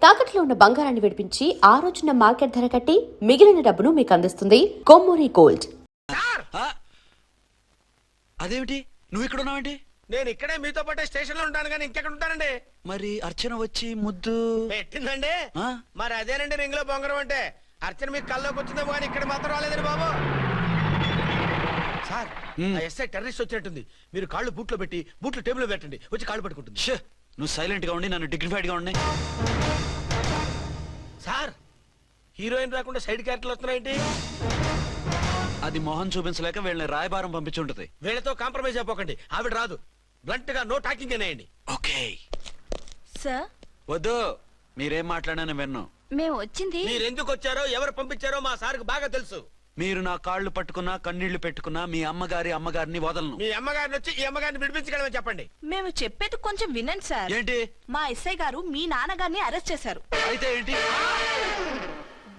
తాకట్లో ఉన్న బంగారాన్ని విడిపించి ఆ రోజున మార్కెట్ ధర కట్టి మిగిలిన డబ్బును మీకు అందిస్తుంది కొమ్మూరి గోల్డ్. అదేమిటి నువ్వు ఇక్కడ ఉన్నావేంటి? నేను ఇక్కడే మీతో పాటే స్టేషన్ లో ఉంటాను కానీ ఇంకెక్కడ ఉంటానండి. మరి అర్చన వచ్చి ముద్దు పెట్టిందండి. మరి అదేనండి రింగ్ లో బొంగరం అంటే. అర్చన మీకు కల్లోకి వచ్చిందేమో కానీ ఇక్కడ మాత్రం రాలేదండి బాబు. సార్ ఎస్ఐ టెర్రరిస్ట్ వచ్చినట్టుంది. మీరు కాళ్ళు బూట్లో పెట్టి బూట్లు టేబుల్ లో పెట్టండి, వచ్చి కాళ్ళు పట్టుకుంటుంది. నువ్వు సైలెంట్ గా ఉండి నన్ను డిగ్నిఫైడ్ గా ఉండి. సార్ హీరోయిన్ రాకుండా సైడ్ క్యారెక్టర్లు వస్తున్నాయేంటి? అది మొహం చూపించలేక వీళ్ళని రాయబారం పంపించి ఉంటది. వీళ్ళతో కాంప్రమైజ్ అయిపోకండి, ఆవిడ రాదు. బ్లంట్ గా నో టాకింగ్ అనేయండి. ఓకే సార్ వద్దు, మీరేం మాట్లాడానని విన్ను. మేము వచ్చింది మీరు ఎందుకు వచ్చారో ఎవరు పంపించారో మా సార్కి బాగా తెలుసు. మీరు నా కాళ్ళు పట్టుకున్నా కన్నీళ్లు పెట్టుకున్నా మీ అమ్మగారిని వదలను. మీ అమ్మగారిని వచ్చి ఈ అమ్మగారిని విడిపించగలమని చెప్పండి. మేము చెప్పేది కొంచెం వినండి సార్. ఏంటి? మా ఎస్ఐ గారు మీ నాన్నగారిని అరెస్ట్ చేశారు. అయితే ఏంటి?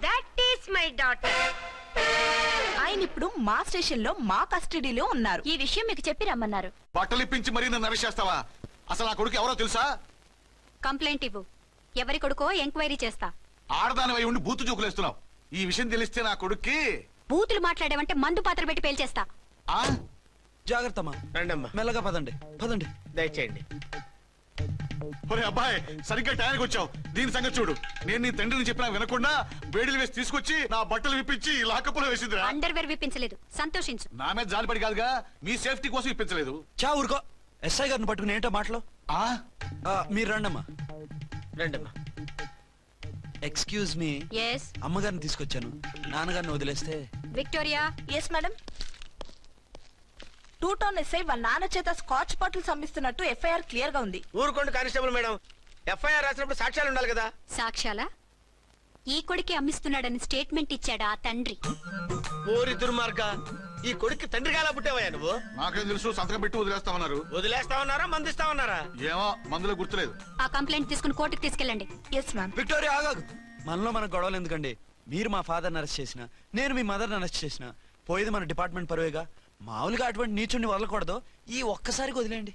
That is my daughter. ఆయన ఇప్పుడు మా స్టేషన్ లో మా కస్టడీలో ఉన్నారు. ఈ విషయం మీకు చెప్పి రమ్మన్నారు. బట్టలు ఇప్పించి మరీ నన్ను అరెస్ట్ చేస్తావా? అసలు ఆ కొడుకు ఎవరో తెలుసా? కంప్లైంట్ ఇవ్వు. ఎవరి కొడుకో ఎంక్వైరీ చేస్తా. ఆడదానివై ఉండి బూతు చూకులేస్తున్నావు. ఈ విషయం తెలిస్తే నా కొడుక్కి బూతులు మాట్లాడేవంటే మందు పాత్ర పెట్టి పేల్చేస్తా. జాగ్రత్తమ్మా, రండమ్మా. మెల్లగా పదండి పదండి. దయచేయండి. ఒరే అబ్బాయి, సరిగ్గా టయానికి వచ్చావు. దీని సంగతి చూడు. నేను నీ తండ్రిని చెప్పినా వినకుండా వేడిలు వేసి తీసుకొచ్చి నా బట్టలు విప్పించి లాకప్పులో వేసిందిరా. అండర్వేర్ విప్పించలేదు, సంతోషించు. నా మీద జాలిపడి కాదుగా, మీ సేఫ్టీ కోసం ఇప్పించలేదు. చా ఊరుకో. ఎస్ఐ గారిని పట్టుకుని ఏంటో మాటలు. మీరు రండమ్మా. రండమ్మా. Excuse me. ఎస్. అమ్మగారిని తీసుకొచ్చాను, నాన్నగారిని వదిలేస్తే. Victoria. Yes madam. 2 town SI వాళ్ళ నాన్న చేత స్కాచ్ బాటిల్స్ అమ్మిస్తున్నట్టు ఎఫ్ఐఆర్ క్లియర్ గా ఉంది. ఊరుకోండి కానిస్టేబుల్ మేడం. ఎఫ్ఐఆర్ రాసినప్పుడు సాక్ష్యాలు ఉండాలి కదా. సాక్ష్యాలా? ఈ కొడుకే అమ్మిస్తున్నాడని స్టేట్మెంట్ ఇచ్చాడా ఆ తండ్రి? ఓరి దుర్మార్గ, ఈ కొడుక్కి తండ్రిగా ఎలా పుట్టావయ్యా నువ్వు? నాకేం తెలుసు, సంతకం పెట్టి వదిలేస్తామన్నారు. వదిలేస్తామన్నారా మందిస్తామన్నారా? ఏమో, మందులో గుర్తులేదు. ఆ కంప్లైంట్ తీసుకుని కోర్టుకు తీసుకెళ్ళండి. Yes ma'am. విక్టోరియా ఆగాగు. మనలో మన గొడవలు ఎందుకండి? మీరు మా ఫాదర్ని అరెస్ట్ చేసిన, నేను మీ మదర్ని అరెస్ట్ చేసిన, పోయేది మన డిపార్ట్మెంట్ పరువేగా. మామూలుగా అటువంటి నీచుడిని వదలకూడదు. ఈ ఒక్కసారికి వదిలేండి.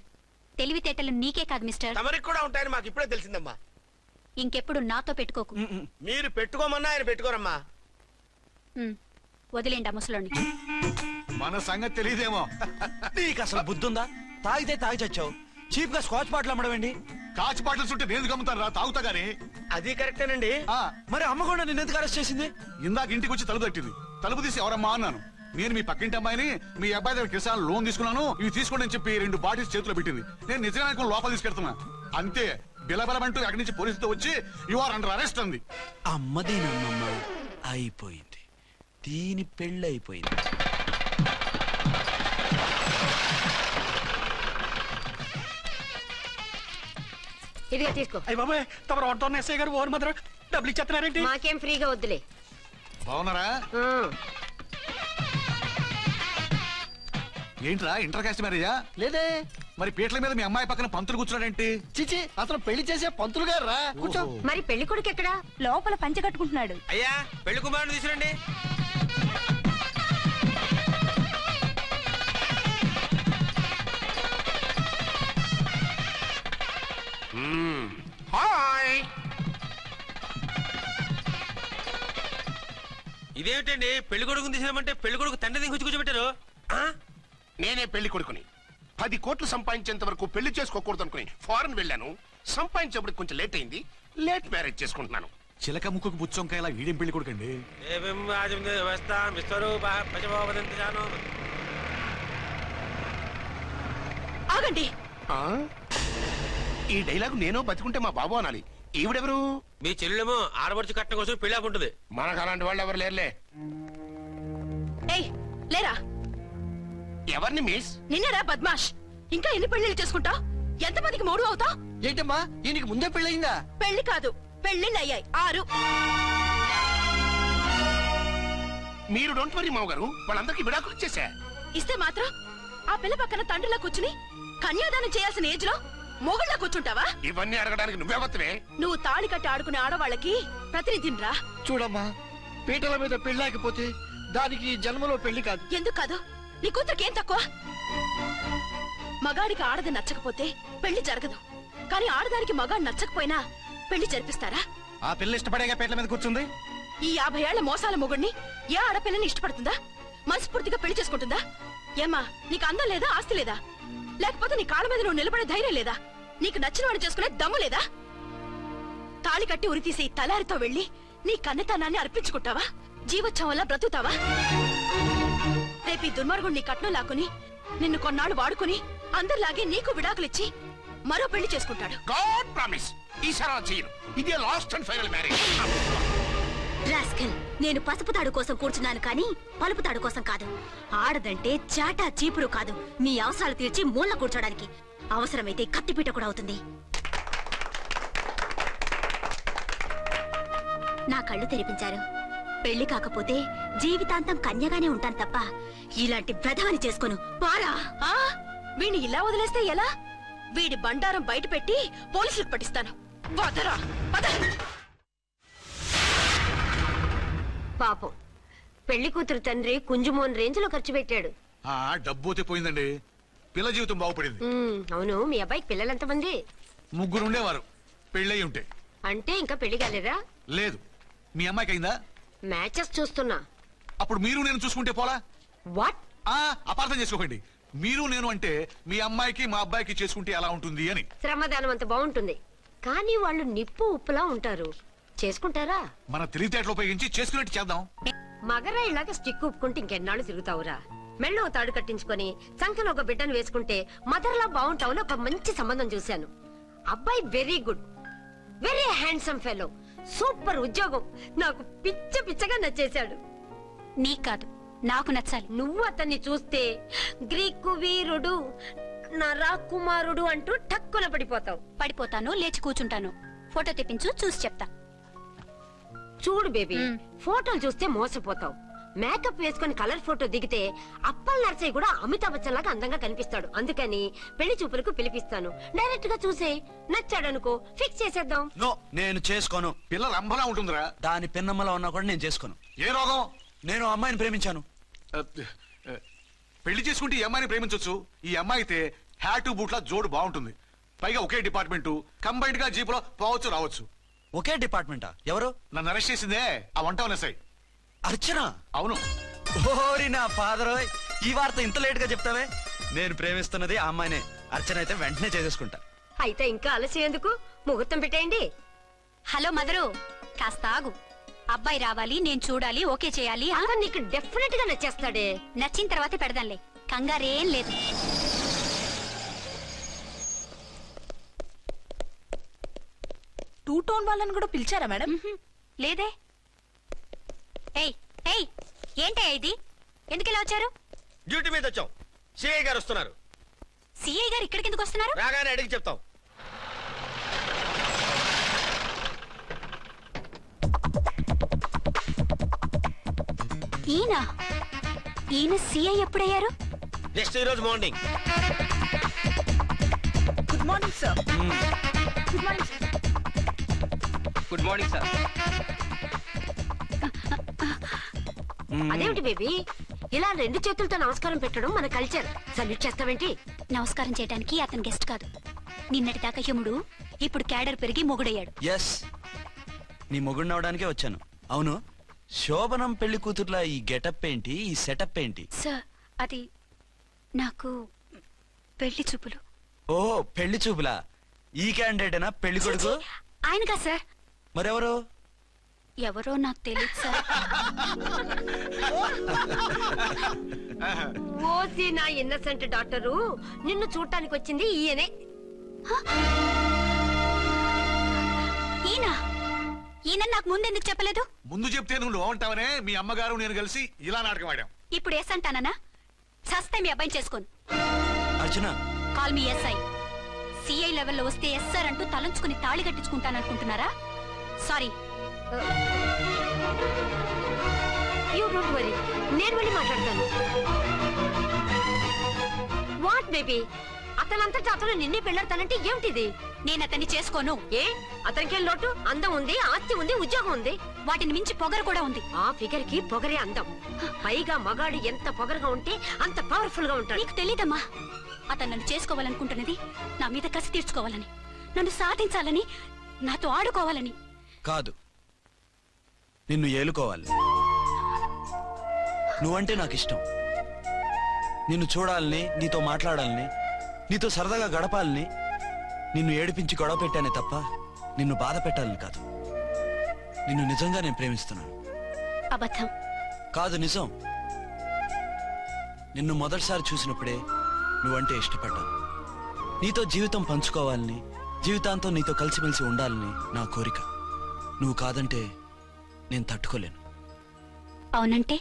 తెలివితేటలు నీకే కాదు మిస్టర్, తమరికి కూడా ఉంటాయని మాకు ఇప్పుడే తెలిసిందమ్మా. ఇంకెప్పుడు నాతో పెట్టుకోకు. మీరు పెట్టుకోమన్నా ఆయన పెట్టుకోరమ్మా. వదిలేండి ఆ ముసలోని. మన సంగతి తెలియదేమో. నీకు అసలు బుద్ధి ఉందా? తాగితే తాగి చచ్చావు. చీప్ గా స్కాచ్ బాటిల్ అమ్మడమేంటి? కాచి బాటిల్స్ ఉంటే నేను గమ్ముతాను రా, తాగుతా గానీ. అది కరెక్టేనండి. మరి అమ్మ కూడా నిన్ను ఎందుకు అరెస్ట్ చేసింది? ఇందాక ఇంటికి వచ్చి తలుపు తట్టింది. తలుపు తీసి ఎవరమ్మా అన్నాను. నేను మీ పక్కింటి అమ్మాయిని, మీ అబ్బాయి దగ్గర కిసాన్ లోన్ తీసుకున్నాను, ఇవి తీసుకోండి అని చెప్పి 2 బాటిల్స్ చేతిలో పెట్టింది. నేను నిజంగా లోపల తీసుకెళ్తున్నా. అంతే, బిలబలమంటూ అక్కడి నుంచి పోలీసుతో వచ్చి యు ఆర్ అండర్ అరెస్ట్ అంది. అమ్మదీనమ్మమ్మ అయిపోయింది. దీని పెళ్ళి అయిపోయింది. ఇదిగా తీసుకో. అయ్య బాబాయ్, తమరు ఆటోన్ ఎస్ఐ గారు ఓవర్ మాత్రం డబ్బులు ఇచ్చేస్తున్నారేంటి? మాకేం ఫ్రీగా వద్దులే. బాగున్నారా? ఏంట్రా, ఇంటర్ కాస్ట్ మ్యారేజా? లేదే. మరి పీటల మీద మీ అమ్మాయి పక్కన పంతులు కూర్చున్నాడేంటి? చిచి, అతను పెళ్లి చేసే పంతులు గారు రా. కూర్చో. మరి పెళ్లి కొడుకు ఎక్కడా? లోపల పంచె కట్టుకుంటున్నాడు. అయ్యా, పెళ్లి కుమారుని తీసుకురండి. హాయ్. ఇదేమిటండి, పెళ్లి కొడుకుని తీసినామంటే పెళ్లి కొడుకు తండ్రి దించి కూర్చోబెట్టారు. నేనే పెళ్లి కొడుకుని. 10 కోట్లు సంపాదించేంత వరకు పెళ్లి చేసుకోకూడదు అనుకుని ఫారెన్ వెళ్ళాను. సంపాదించేప్పుడు కొంచెం లేట్ అయింది. లేట్ మ్యారేజ్ చేసుకుంటున్నాను. చిలక ముక్కుకు బుచ్చొంకాయ ఇలా వీడేం పెళ్లి కొడుకండి? ఆగండి. ఈ డైలాగ్ నేను బతికుంటే మా బాబు అనాలి. ఈవిడెవరు? మీ చెల్లెమో ఆడబడుచు కట్నం కోసం పెళ్లి ఆకుంటుంది. మనకు అలాంటి వాళ్ళు ఎవరు లేరులే. ఏయ్ లేరా. ఎవరిని మిస్? నిన్నరా బద్మాష్. ఇంకా ఎన్ని పెళ్లిళ్ళు చేసుకుంటా? ఎంతమందికి మూడు అవుతా? ఏంటమ్మా, ఈయనకి ముందే పెళ్ళయిందా? పెళ్లి కాదు, పెళ్లిళ్ళు అయ్యాయి 6. మీరు డోంట్ వరీ మామగారు, వాళ్ళందరికీ విడాకులు ఇచ్చేసా. ఇస్తే మాత్రం ఆ పిల్ల పక్కన తండ్రిలా కూర్చుని కన్యాదానం చేయాల్సిన ఏజ్ లో మొగుళ్ళ కూర్చుంటావా? ఇవన్నీ అడగడానికి నువ్వెవత్తవే? నువ్వు తాళి కట్టి ఆడుకునే ఆడవాళ్ళకి ప్రతినిధినిరా. చూడమ్మా, పీటల మీద పెళ్ళాకపోతే దానికి జన్మలో పెళ్లి కాదు. ఎందుకు కాదు? నీ కూతురికి ఏం తక్కువ? మగాడికి ఆడది నచ్చకపోతే పెళ్లి జరగదు. కానీ ఆడదానికి మగాడు నచ్చకపోయినా పెళ్లి జరిపిస్తారా? ఆ పిల్ల ఇష్టపడేగా పేట్ల మీద కూర్చుంది. ఈ 50 ఏళ్ల మోసాల మొగుడిని ఏ ఆడపిల్లని ఇష్టపడుతుందా? మనస్ఫూర్తిగా పెళ్లి చేసుకుంటుందా? ఏమ్మా, నీకు అందం లేదా, ఆస్తి లేదా? లేకపోతే నీ కాళ్ళ మీద నువ్వు నిలబడే ధైర్యం లేదా? నీకు నచ్చిన వాడిని చేసుకునే దమ్ము లేదా? తాళి కట్టి ఉరితీసే తలారితో వెళ్లి నీ కన్నతనాన్ని అర్పించుకుంటావా? జీవోత్సవంలా బ్రతుకుతావా? రేపు ఈ దుర్మార్గుడు నీ కట్నం లాక్కుని నిన్ను కొన్నాళ్ళు వాడుకుని అందరిలాగే నీకు విడాకులిచ్చి మరో పెళ్లి చేసుకుంటాడు. గాడ్ ప్రామిస్ ఈసారి చేయను. ఇదే last and final marriage. Rascal, నేను పసుపు తాడు కోసం కూర్చున్నాను కానీ పలుపు తాడు కోసం కాదు. ఆడదంటే చాటా చీపురు కాదు, మీ అవసరాలు తీర్చి మూల కూర్చోడానికి. అవసరమైతే కత్తిపీట కూడా అవుతుంది. నా కళ్ళు తెరిపించారు. పెళ్లి కాకపోతే జీవితాంతం కన్యగానే ఉంటాను తప్ప ఇలాంటి బ్రధవని చేసుకోను. పారా, వీడిని ఇలా వదిలేస్తే ఎలా? వీడి బండారం బయట పెట్టి పోలీసులకు పట్టిస్తాను. వదరా, వద. పాపం పెళ్లి కూతురు తండ్రి కుంజుమోన్ రేంజ్ లో ఖర్చు పెట్టాడు. డబ్బు అయితే పోయిందండి, పిల్ల జీవితం బాగుపడింది. అవును, మీ అబ్బాయికి పిల్లలెంతమంది? 3 ఉండేవారు, పెళ్ళయి ఉంటే. అంటే ఇంకా పెళ్లి కాలేదా? లేదు. మీ అమ్మాయికి అయిందా? మ్యాచెస్ చూస్తున్నా. అప్పుడు మీరు నేను చూసుకుంటే పోలా? వాట్? అపార్థం చేసుకోకండి. మీరు నేను అంటే మీ అమ్మాయికి మా అబ్బాయికి చేసుకుంటే ఎలా ఉంటుంది అని. శ్రమదానం అంత బాగుంటుంది, కానీ వాళ్ళు నిప్పు ఉప్పులా ఉంటారు. చేసుకుంటారా? మన తెలివితేటలు ఉపయోగించి చేసుకున్నట్టు చేద్దాం. మగరా ఇలాగ స్టిక్ ఉప్పుకుంటే ఇంకెన్నాళ్ళు తిరుగుతావురా? మెళ్ళో తాడు కట్టించుకొని సంఖ్యలో ఒక బిడ్డను వేసుకుంటే మదర్లా బాగుంటావుని ఒక మంచి సంబంధం చూశాను. అబ్బాయి very good, very handsome fellow, super ఉద్యోగం. నాకు పిచ్చగా నచ్చేశాడు. నీకు కాదు, నాకు నచ్చాలి. నువ్వు అతన్ని చూస్తే గ్రీకు వీరుడు, నా రాకుమారుడు అంటూ టక్కున పడిపోతావు. పడిపోతాను, లేచి కూర్చుంటాను. ఫోటో తెప్పించు, చూసి చెప్తా. చూడు బేబీ, ఫోటోలు చూస్తే మోసపోతావు. మేకప్ వేసుకుని కలర్ ఫోటో దిగితే అప్పల్ నర్సయ్య కూడా అమితాబ్ బచ్చన్ లాగా అందంగా కనిపిస్తాడు. అందుకని పెళ్లి చూపులకు పిలిపిస్తాను. డైరెక్ట్ గా చూసే నచ్చాడనుకో, ఫిక్స్ చేసేద్దాం. నో, నేను చేసుకోను. పిల్ల రంభలా ఉంటుందిరా. దాని పిన్నమ్మలా ఉన్నా కూడా నేను చేసుకోను. ఏ రోగం? నేను అమ్మాయిని ప్రేమించాను. పెళ్లి చేసుకుంటే ఈ అమ్మాయిని ప్రేమించొచ్చు. ఈ అమ్మాయి అయితే హ్యాటు బూట్ల జోడు బాగుంటుంది. పైగా ఒకే డిపార్ట్మెంట్, కంబైన్డ్ గా జీపులో పోవచ్చు రావచ్చు. ఒకే డిపార్ట్మెంటా? ఎవరు? నన్ను అరెస్ట్ చేసిందే ఆ వంట ఉన్నసాయి. అర్చన? అవును. ఓరి నా ఫాదర్, ఈ వార్త ఇంత లేట్ గా చెప్తావే? నేను ప్రేమిస్తున్నది ఆ అమ్మాయినే. అర్చన అయితే వెంటనే చేసేసుకుంటా. అయితే ఇంకా ఆలస్యం ఎందుకు, ముహూర్తం పెట్టేయండి. హలో మదరు, కాస్త ఆగు. అబ్బాయి రావాలి, నేను చూడాలి, ఓకే చేయాలి. అతను నీకు డెఫినెట్ గా నచ్చేస్తాడే. నచ్చిన తర్వాతే పెడదాంలే, కంగారేం లేదు. టూ టోన్ వాళ్ళని కూడా పిలిచారా మేడం? లేదే. ఏయ్ ఏయ్, ఏంటయ్యా ఇది? ఎందుకు ఇలా వచ్చారు? డ్యూటీ మీద వచ్చాం. సిఐ గారు వస్తున్నారు. సిఐ గారు ఇక్కడికి ఎందుకు వస్తున్నారు? రాగానే అడిగి చెప్తాం. ఈయన సిఐ ఎప్పుడయ్యారు? నెక్స్ట్ ఈ రోజు morning. Good morning sir. Good morning sir. Good morning sir. అదేమిటి బేబీ, ఇలా 2 చేతులతో నమస్కారం పెట్టడం మన కల్చర్. సల్యూట్ చేస్తావేంటి? నమస్కారం చేయడానికి అతను గెస్ట్ కాదు. నిన్నటి దాకా యముడు, ఇప్పుడు క్యాడర్ పెరిగి మొగుడయ్యాడు. ఎస్, నీ మొగుడిని అవడానికే వచ్చాను. అవును, శోభనం పెళ్లి కూతుర్లా ఈ గెటప్ ఏంటి, ఈ సెటప్ ఏంటి? సార్, అది నాకు పెళ్లి చూపులు. ఓ, పెళ్లి చూపులా? ఈ క్యాండిడేటేనా పెళ్లి కొడుకు? ఆయనగా సార్. మరెవరు? ఎవరో నాకు తెలియదు సార్. ఓసి నా ఇన్నసెంట్ డాక్టరు, నిన్ను చూడటానికి వచ్చింది ఈయనే. ఈయన నాకు ముందెందుకు చెప్పలేదు? ముందు చెప్తే నువ్వు బాగుంటావనే మీ అమ్మగారు నేను కలిసి ఇలా నాటకం ఆడాం. ఇప్పుడు ఎస్ అంటానా? సస్తే మీ అబ్బాయిని చేసుకోను. అర్చన, కాల్ మీ ఎస్ఐ. సిఐ లెవెల్లో వస్తే ఎస్ సార్ అంటూ తలంచుకుని తాళి కట్టించుకుంటాననుకుంటున్నారా? సారీ. యూ డోంట్ వరీ, నేను వెళ్ళి మాట్లాడతాను. వాట్ బేబీ, అతనంతటా అతను నిన్నే పెళ్ళాడతానంటే ఏమిటిది? నేను అతన్ని చేసుకోను. ఏ, అతనికేం లోటు? అందం ఉంది, ఆస్తి ఉంది, ఉద్యోగం ఉంది. వాటిని మించి పొగరు కూడా ఉంది. ఆ ఫిగర్ కి పొగరే అందం. పైగా మగాడు ఎంత పొగరుగా ఉంటే అంత పవర్ఫుల్ గా ఉంటాడు. నీకు తెలీదమ్మా, అతను నన్ను చేసుకోవాలనుకుంటున్నది నా మీద కసి తీర్చుకోవాలని, నన్ను సాధించాలని, నాతో ఆడుకోవాలని. కాదు, నిన్ను ఏలుకోవాలి. నువ్వంటే నాకు ఇష్టం. నిన్ను చూడాలని, నీతో మాట్లాడాలని, నీతో సరదాగా గడపాలని, నిన్ను ఏడిపించి గొడవ పెట్టానే తప్ప నిన్ను బాధ పెట్టాలని కాదు. నిన్ను నిజంగా నేను ప్రేమిస్తున్నాను. అబద్ధం. కాదు, నిజం. నిన్ను మొదటిసారి చూసినప్పుడే నువ్వంటే ఇష్టపడ్డాను. నీతో జీవితం పంచుకోవాలని, జీవితాంతం నీతో కలిసిమెలిసి ఉండాలని నా కోరిక. నువ్వు కాదంటే నేను తట్టుకోలేను. అవునంటే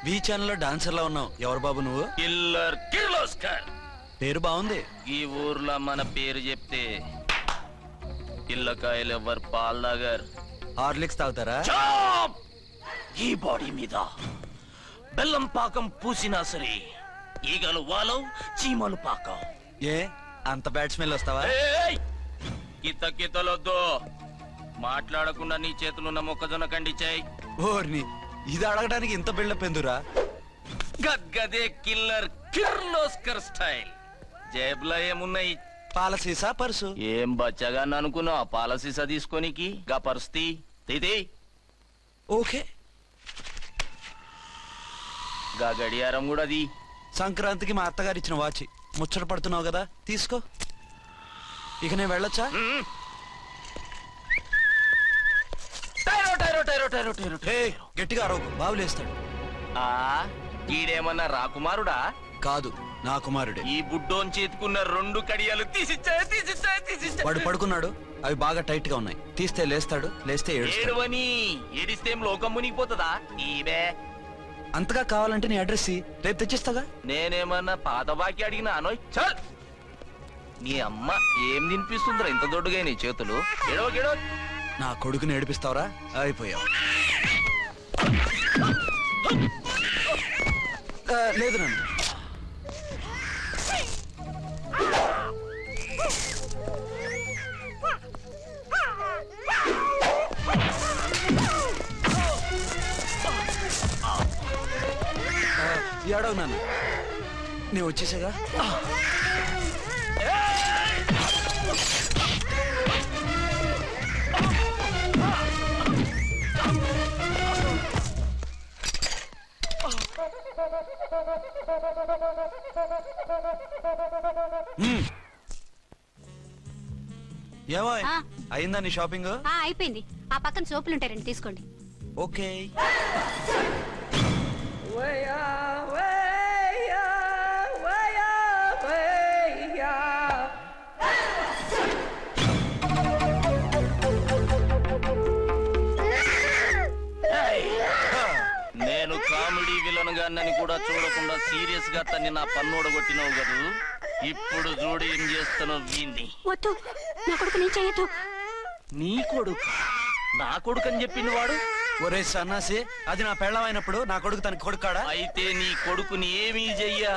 వి ఛానల్లో డాన్సర్లా ఉన్నావు. ఎవరు బాబు నువ్వు? కిల్లర్ కిర్లోస్కర్. పేరు బాగుంది. ఈ ఊర్లో మన పేరు చెప్తే పిల్లకాయలు ఎవరు పాల్ తాగర్. హార్లిక్స్ తాగుతారా? ఈ బాడీ మీద బెల్లం పాకం పూసినా సరే ఈగలు వాలవు, చీమలు పాకం. ఏ అంత బ్యాడ్ స్మెల్ వస్తావా? కిత కితలొద్దు. మాట్లాడకుండా నీ చేతులున్న మొక్కజొన్న కండిచాయి. ఓర్ని, ఇది అడగడానికి ఇంత బిల్డప్ ఎందురా? గద్గదే కిల్లర్ కిర్లోస్కర్ స్టైల్. జేబులో ఏమున్నాయి? పాల సీసా, పర్సు. ఏం బచ్చగా అనుకున్నావు? పాల సీసా తీసుకోనికి గా పరిస్థితి తీది. ఓకే. గా గడియారం కూడా అది. సంక్రాంతికి మా అత్తగారు ఇచ్చిన వాచి. ముచ్చట పడుతున్నావు కదా, తీసుకో. ఇక నేను వెళ్ళొచ్చా? గట్టిగా అరవకు, బావులేస్తాడు. ఈడేమన్నా రాకుమారుడా? కాదు, నా కుమారుడే. ఈ బుడ్డోన్ చేతుకున్న 2 కడియాలు తీసిచ్చా. వాడు పడుకున్నాడు, అవి బాగా టైట్ గా ఉన్నాయి. తీస్తే లేస్తాడు, లేస్తే ఏడుస్తాడు. ఏడవని ఏడిస్తే లోకం మునిగిపోతుందా? ఈబే అంతగా కావాలంటే నీ అడ్రస్ రేపు తెచ్చిస్తాగా. నేనేమన్నా పాత బాకి అడిగినా అనోయ్. చల్, నీ అమ్మ ఏం తినిపిస్తుందిరా ఇంత దొడ్డుగా నీ చేతులు? ఎడవ నా కొడుకుని ఏడిపిస్తావరా? అయిపోయావు. లేదు నన్ను. ఏడవు నాన్న, నేను వచ్చేసాగా. ఏమో అయిందా నీ షాపింగ్? అయిపోయింది. ఆ పక్కన సోపులుంటాయి, రండి తీసుకోండి. ఓకే. నేను కామెడీ విలన్ గాన్నని కూడా చూడకుండా సీరియస్ గా తన్ని నా పన్నోడగొట్టినావు కదూ. ఇప్పుడు చూడు ఏం చేస్తానో వీణ్ణి. వద్దు, నా కొడుకు నేను చేయొద్దు. నీ కొడుకు? నా కొడుకు అని చెప్పింది వాడు. ఒరే సన్నాసి, అది నా పెళ్ళమైనప్పుడు నా కొడుకు తన కొడుకాడా? అయితే నీ కొడుకుని ఏమీ చెయ్యా,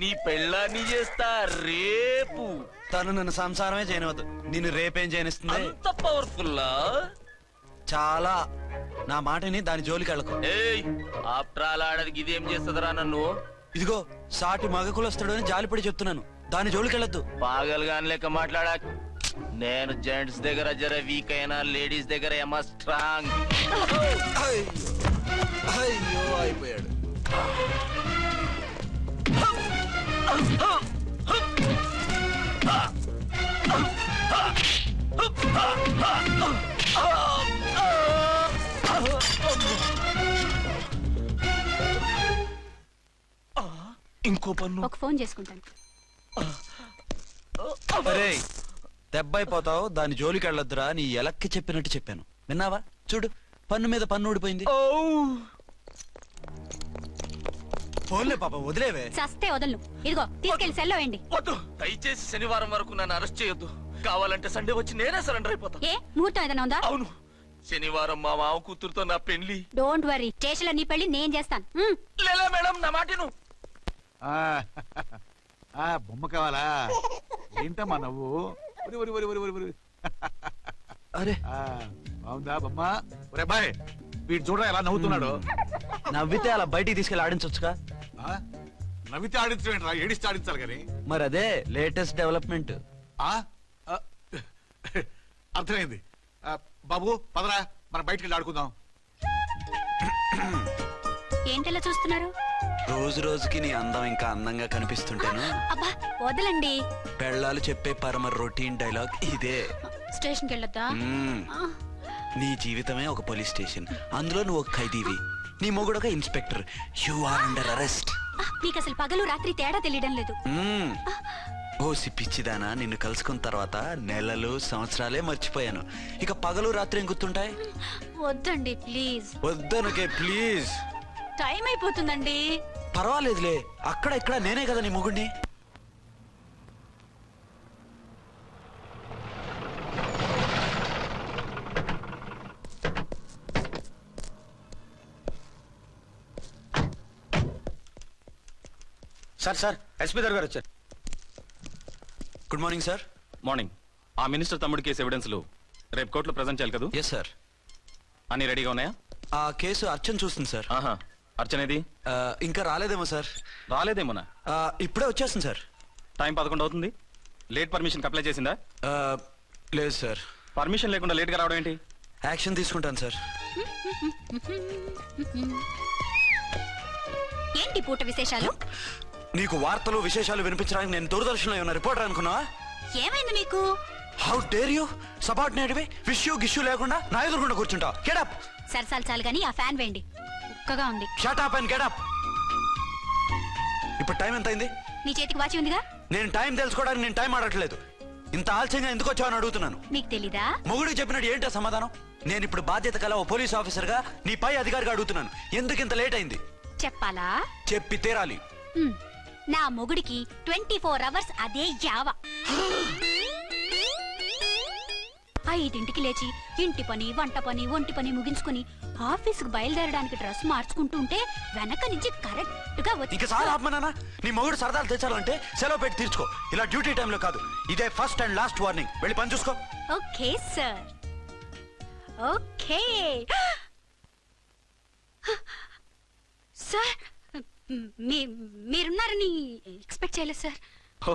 నీ పెళ్ళాన్ని చేస్తా రేపు. తను నన్ను సంసారమే చేయనవద్దు, నిన్ను రేపేం చేయనిస్తుంది? అంత పవర్ఫుల్లా? చాలా. నా మాటని దాని జోలికి వెళ్ళకు. ఏయ్, ఆఫ్టర్ ఆల్ ఆడదికి ఇదేం చేస్తుందిరా నన్ను? ఇదిగో సాటి మగ కులస్తుడు అని జాలిపడి చెప్తున్నాను, దాని జోలికి వెళ్ళొద్దు. పాగల్ గాని లెక్క మాట్లాడా. నేను జెంట్స్ దగ్గర జర వీక్ అయినా లేడీస్ దగ్గర ఏమో స్ట్రాంగ్. అయ్యో అయిపోయాడు. ఇంకో పన్ను. ఒక ఫోన్ చేసుకుంటాను. అరే దెబ్బైపోతావు, దాని జోలికి వెళ్ళొద్దురా. నీ ఎలక్కి చెప్పినట్టు చెప్పాను, విన్నావా? చూడు, పన్ను మీద పన్ను ఊడిపోయింది. ఫోన్లే పాప, వదిలేవే. చస్తే వదలను. ఇదిగో తీసుకెళ్లి సెల్లో వేయండి. వద్దు, దయచేసి శనివారం వరకు నన్ను అరెస్ట్ చేయొద్దు. కావాలంటే సండే వచ్చి నేనే సరెండర్ అయిపోతా. ఏ ముహూర్తం ఏదైనా ఉందా? అవును, శనివారం మా మామ కూతురుతో నా పెళ్లి. డోంట్ వరీ, స్టేషన్ లో నీ పెళ్లి నేను చేస్తాను. లేలా మేడం, నా మాటను. బొమ్మ కావాలా? ఏంటమ్మా నవ్వు? అరే బాగుందా బొమ్మ? ఒరే బాయ్, వీడు చూడరా ఎలా నవ్వుతున్నాడు. నవ్వితే అలా బయటికి తీసుకెళ్ళి ఆడించొచ్చుగా. నవ్వితే ఆడించడం, ఏడిస్తే ఆడించాలి కానీ. మరి అదే లేటెస్ట్ డెవలప్మెంట్. అర్థమైంది. బాబు పదరా, మనం బయటికి వెళ్ళి ఆడుకుందాం. ఏంటలా చూస్తున్నారు? రోజు రోజుకి నీ అందం ఇంకా అందంగా కనిపిస్తుంటాను. అబ్బా వదలండి. పెళ్ళాలు చెప్పే పరమ రొటీన్ డైలాగ్ ఇదే. స్టేషన్కి వెళ్ళొద్దా? నీ జీవితమే ఒక పోలీస్ స్టేషన్, అందులో నువ్వు ఒక ఖైదీవి, నీ మొగుడు ఒక inspector. You are under arrest. మీకు అసలు పగలు రాత్రి తేడా తెలియడం లేదు. ఓ సిప్పిచ్చిదానా, నిన్ను కలుసుకున్న తర్వాత నెలలు సంవత్సరాలే మర్చిపోయాను. ఇక పగలు రాత్రి ఏం గుర్తుంటాయి? వద్దండి ప్లీజ్. వద్దనుకే ప్లీజ్. టైం అయిపోతుందండి. పర్వాలేదులే, అక్కడ ఇక్కడ నేనే కదా నీ మొగుడిని. సార్ ఎస్పీ గారు వచ్చారు. Good morning sir. మార్నింగ్. ఆ మినిస్టర్ తమ్ముడి కేసు ఎవిడెన్స్లు రేపు కోర్టులో ప్రెజెంట్ చేయాలి కదా? Yes sir. అన్ని రెడీగా ఉన్నాయా? ఆ కేసు అర్చన చూస్తుంది సార్. ఆహా, అర్చనేది? ఇంకా రాలేదేమో సార్. రాలేదేమోనా? ఇప్పుడే వచ్చేస్తుంది సార్. టైం 11 అవుతుంది. లేట్ పర్మిషన్ అప్లై చేసిందా? లేదు సార్. పర్మిషన్ లేకుండా లేట్గా రావడం ఏంటి? యాక్షన్ తీసుకుంటాను సార్. ఏంటి పూట విశేషాలు? నీకు వార్తలు విశేషాలు వినిపించడానికి నేను దూరదర్శన్లో ఉన్న రిపోర్టర్ అనుకున్నావా? ఏమైంది మీకు? హౌ డేర్ యూ సబార్డినేట్వి విష్యూ గిష్యూ లేకుండా నా ఎదురుకుండా కూర్చుంటావు? Get up. సరసాలు చాలు గానీ ఆ ఫ్యాన్ వేయండి, ఉక్కగా ఉంది. Shut up and get up. ఇప్పుడు టైం ఎంత అయింది? మీ చేతికి వాచి ఉందిగా. నేను టైం తెలుసుకోవడానికి నేను టైం ఆడట్లేదు. ఇంత ఆలస్యంగా ఎందుకు వచ్చావని అడుగుతున్నాను. మీకు తెలీదా? మొగుడికి చెప్పినట్టు ఏంటో సమాధానం? నేను ఇప్పుడు బాధ్యత కల ఓ పోలీస్ ఆఫీసర్ గా నీ పై అధికారిగా అడుగుతున్నాను, ఎందుకు ఇంత లేట్ అయింది? చెప్పాలా? చెప్పి తీరాలి. నా మొగుడికి 24 అవర్స్ అదే యావ. 5ంటికి లేచి ఇంటి పని, వంట పని, ఒంటి పని ముగించుకుని ఆఫీసుకు బయలుదేరడానికి డ్రెస్ మార్చుకుంటూ ఉంటే వెనక నుంచి కరెక్ట్ గా వచ్చి. ఇక చాలా ఆత్మనానా, నీ మొగుడు సరదాలు తెచ్చాలంటే సెలవు పెట్టి తీర్చుకో. ఇలా డ్యూటీ టైంలో కాదు. ఇదే ఫస్ట్ అండ్ లాస్ట్ వార్నింగ్. వెళ్ళి పని చూసుకో. Okay sir, okay sir. మీరున్నారని ఎక్స్పెక్ట్ చేయలేదు సార్.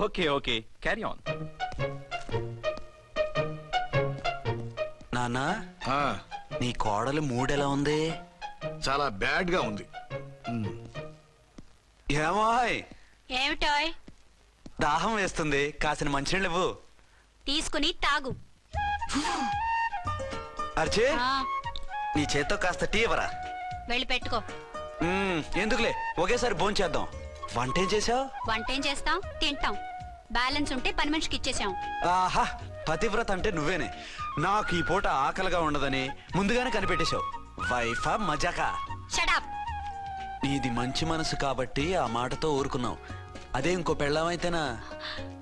Okay okay, carry on. నానా, నీ కోడలు మూడెలా ఉంది? చాలా బ్యాడ్ గా ఉంది. ఏమాయ్? ఏమిటాయ్? దాహం వేస్తుంది, కాసిన మంచినీళ్ళు ఇవ్వు. తీసుకుని తాగు. అర్చే, నీ చేత్తో కాస్త టీ ఇవ్వరా. వెళ్ళి పెట్టుకో. ఎందుకులే, ఒకేసారి భోంచేద్దాం. వంటేం చేసావు? వంటేం చేస్తాం, తింటాం. బ్యాలెన్స్ ఉంటే పని మనిషికి ఇచ్చేసాం. ఆహా, పతివ్రత అంటే నువ్వేనే. నాకు ఈ పూట ఆకలిగా ఉండదని ముందుగానే కనిపెట్టేశావు. వైఫా మజాకా? Shut up. నీది మంచి మనసు కాబట్టి ఆ మాటతో ఊరుకున్నావు. అదే ఇంకో పెళ్ళాం అయితేనా?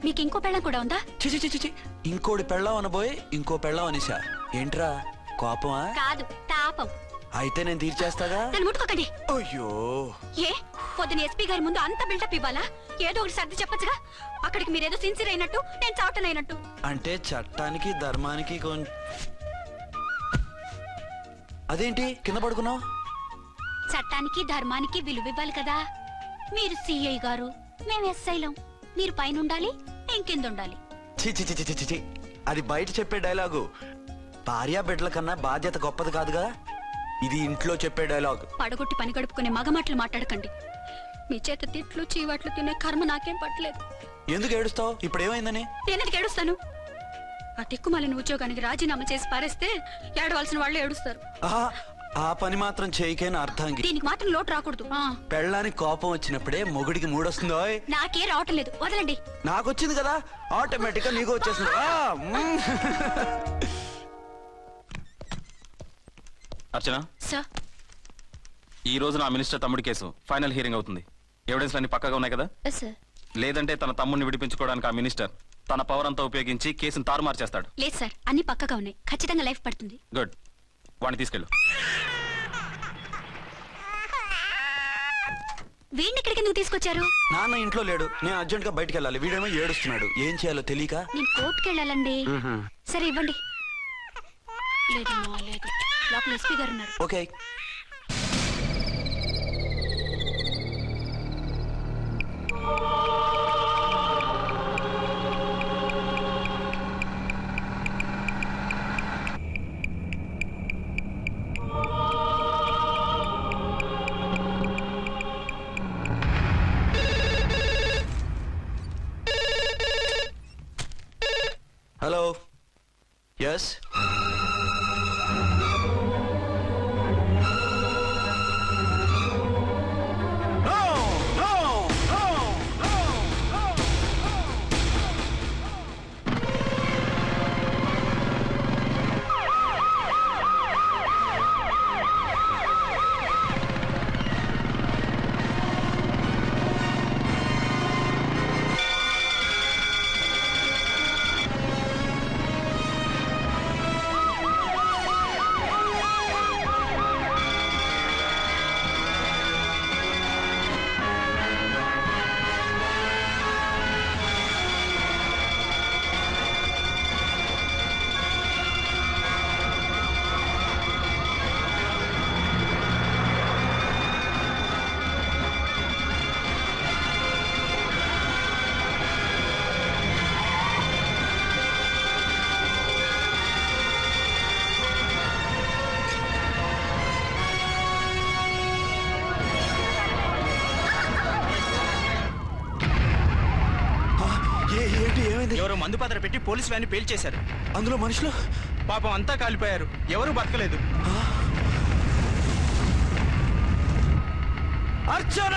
మీకు ఇంకో పెళ్ళం కూడా ఉందా? చిచి చిచి చి, ఇంకోటి పెళ్ళాం అనబోయి ఇంకో పెళ్ళాం అనేసా. ఏంట్రా కోపమా? కాదు, తాపం. అయితే నేను తీర్చేస్తాగా. నన్ను ముట్టుకోకండి. అయ్యో, ఏ పొద్దున ఎస్పీ గారి ముందు అంత బిల్డప్ ఇవ్వాలా? ఏదో ఒకటి సర్ది చెప్పచ్చుగా. అక్కడికి మీరేదో సిన్సియర్ అయినట్టు, నేను చావటం అయినట్టు. అంటే చట్టానికి ధర్మానికి అదేంటి కింద పడుకున్నావు? చట్టానికి ధర్మానికి విలువ ఇవ్వాలి కదా. మీరు సిఐ గారు, మేము ఎస్ఐలం. మీరు పైన ఉండాలి, నేను కింద ఉండాలి. చిచి చిచి చిచి చి, అది బయట చెప్పే డైలాగు. భార్యా బిడ్డల కన్నా బాధ్యత గొప్పది కాదుగా. ఇది ఇంట్లో చెప్పే డైలాగ్. పడగొట్టి పని గడుపుకునే మగమాటలు మాట్లాడకండి. మీ చేత తిట్లు చీవాట్లు తినే కర్మ నాకేం పట్టలేదు. ఎందుకు ఏడుస్తావు? ఇప్పుడు ఏమైందని? నేనెందుకు ఏడుస్తాను? ఆ తిక్కుమాలిన ఉద్యోగానికి రాజీనామా చేసి పారేస్తే ఏడవలసిన వాళ్ళు ఏడుస్తారు. ఆ పని మాత్రం చేయకేన అర్థంగి. దీనికి మాత్రం లోటు రాకూడదు. పెళ్ళానికి కోపం వచ్చినప్పుడే మొగుడికి మూడొస్తుందో. నాకే రావటం లేదు, వదలండి. నాకొచ్చింది కదా, ఆటోమేటిక్ గా నీకు వచ్చేస్తుంది. అర్చన, సార్, ఈ రోజు నా మినిస్టర్ తమ్ముడి కేసు ఫైనల్ హియరింగ్ అవుతుంది. ఎవిడెన్స్ అన్ని పక్కగా ఉన్నాయి కదా? సార్. లేదంటే తన తమ్ముడిని విడిపించుకోవడానికి ఆ మినిస్టర్ తన పవర్ అంతా ఉపయోగించి కేసును తారుమారు చేస్తాడు. లేదు సార్, అన్ని పక్కగా ఉన్నాయి. ఖచ్చితంగా లైఫ్ పడుతుంది. గుడ్, వాడిని తీసుకెళ్ళు. వీడిని ఇక్కడికి ఎందుకు తీసుకొచ్చారు? నాన్న ఇంట్లో లేడు, నేను అర్జెంట్ గా బయటికి వెళ్ళాలి. వీడేమో ఏడుస్తున్నాడు, ఏం చేయాలో తెలియక. నేను కోర్టుకి వెళ్ళాలండి. సరే ఇవ్వండి. లేదమ్మా, లేదు, లోపల ఎస్పీ గారు ఉన్నారు. ఓకే. Hello, yes. ఎవరో మందు పాత్ర పెట్టి పోలీస్ వ్యాన్ పేల్చేశారు. అందులో మనుషులు పాపం అంతా కాలిపోయారు, ఎవరు బతకలేదు. అర్చన!